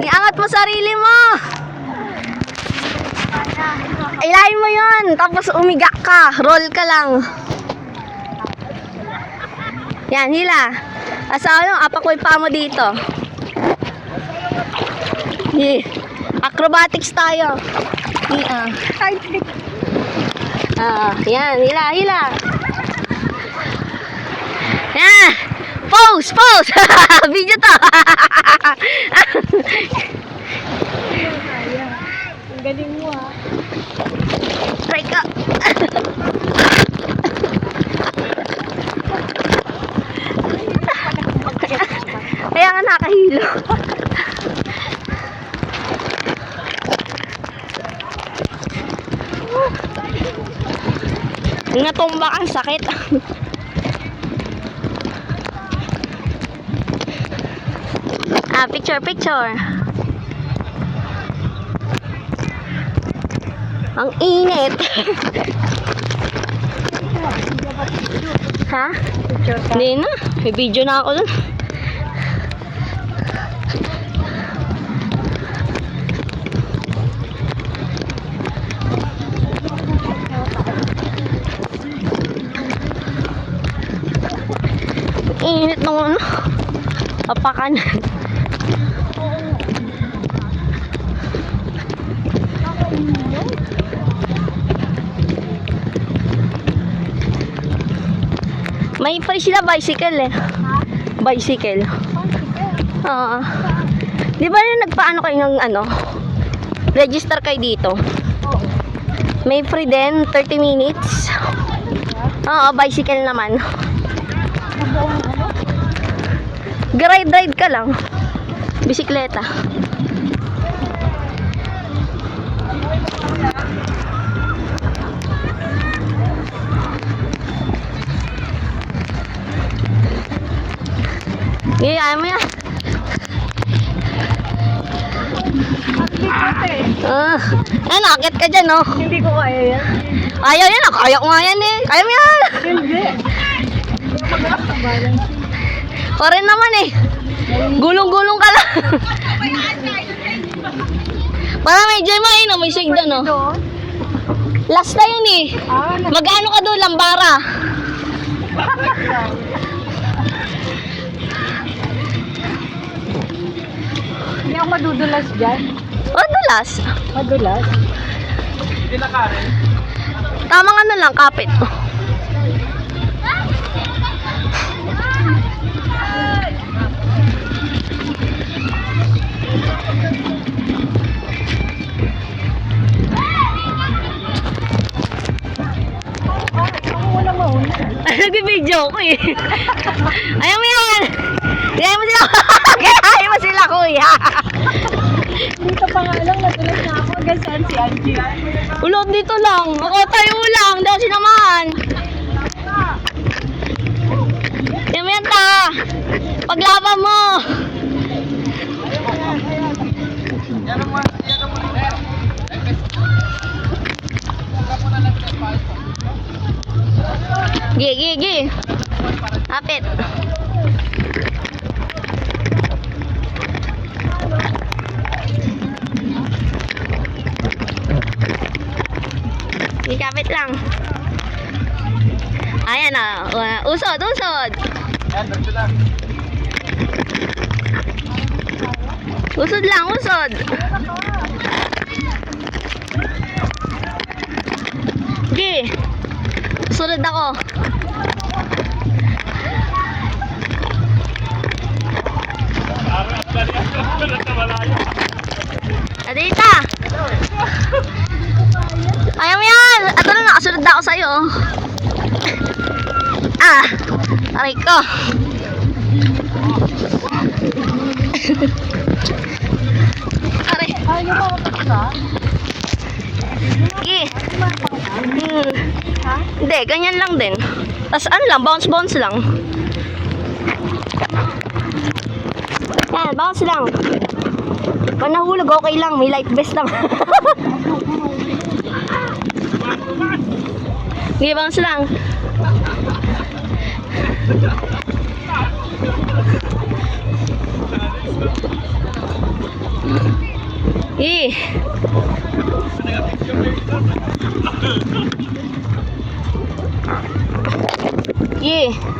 Iangat mo sarili mo. Ilahin mo yun. Tapos umiga ka. Roll ka lang. Yan, hila. Asawa mo, apak ko yung paa mo dito. Acrobatics tayo. Yan, hila. Yan. Pose. Video to. Ang galing mo ha. Try ka. Kaya nga nakahilo. Natumba ang sakit. Picture. Ang init. Ha? Hindi na. May video na ako dun. Init ng ano. Apakan. May free sila bicycle eh. Bicycle. Oo. Di ba na nagpaano kayo ng ano? Register kayo dito. May free din, 30 minutes. Oo, bicycle naman. Ride ka lang. Bisikleta. Ayaw mo yan. Nakakit ka dyan, no? Hindi ko kaya yan. Ayaw yan, kaya ko nga yan eh. Ayaw mo yan. Hindi. Parin naman eh. Gulong-gulong ka lang. Parang may gem eh, no? May sigda, no? Last na yun eh. Mag-ano ka doon, Lambara. Hindi ako madudulas dyan. Dulas. Madulas? Hindi na Karen. Tamang ano lang, kapit. Nagbibideo ko eh. Ayaw mo yan. Ayaw mo sila. Ayaw mo sila, kuya. Dito pa nga lang, nadulas na ako. Hanggang saan si Angie? Ulot dito lang. Ako tayo lang. Daw sinaman. Ayaw mo yan ta. Paglaban mo. Gi. Hapit. Ikapit lang. Ayan na. Usod. Yan, dito lang. Usod lang. Gi. Sunod ako. Adita. Ayaw mo yan. Ato na, nakasunod na ako sa'yo. Aray ko. Aray. Ayaw mo makapagsa? Gi. Hindi, ganyan lang din. Tapos ano lang, bounce lang. Yan, bounce lang. Pag nahulog, okay lang. May life vest lang. Sige, bounce lang. Eh. Yeah.